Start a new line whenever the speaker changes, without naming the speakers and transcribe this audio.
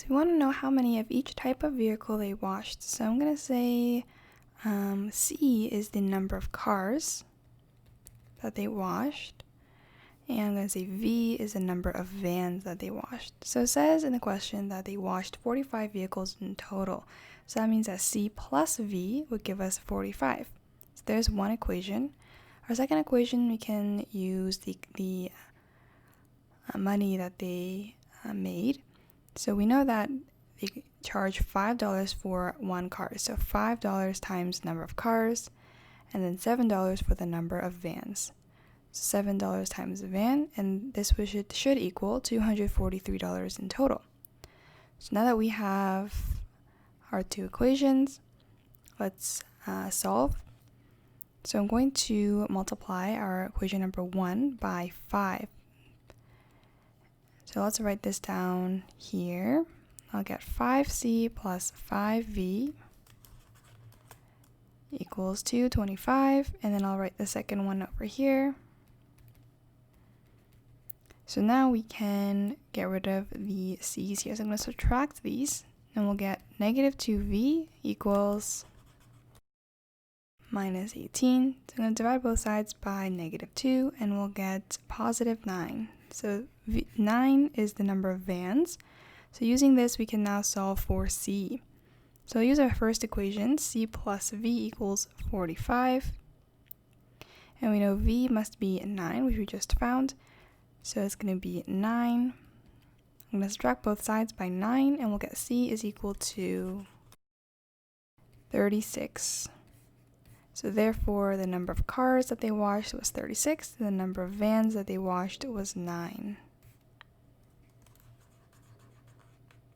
So we want to know how many of each type of vehicle they washed. So I'm going to say C is the number of cars that they washed. And I'm going to say V is the number of vans that they washed. So it says in the question that they washed 45 vehicles in total. So that means that C plus V would give us 45. So there's one equation. Our second equation, we can use the money that they made. So we know that they charge $5 for one car. So $5 times number of cars, and then $7 for the number of vans. So $7 times a van, and this should equal $243 in total. So now that we have our two equations, let's solve. So I'm going to multiply our equation number 1 by 5. So let's write this down here. I'll get 5c plus 5v equals 225, and then I'll write the second one over here. So now we can get rid of the c's here. So I'm going to subtract these, and we'll get negative 2v equals minus 18. So I'm going to divide both sides by negative 2, and we'll get positive 9. So 9 is the number of vans. So using this, we can now solve for C. So I'll use our first equation, C plus V equals 45. And we know V must be 9, which we just found. So it's going to be 9. I'm going to subtract both sides by 9, and we'll get C is equal to 36. So therefore, the number of cars that they washed was 36, and the number of vans that they washed was 9.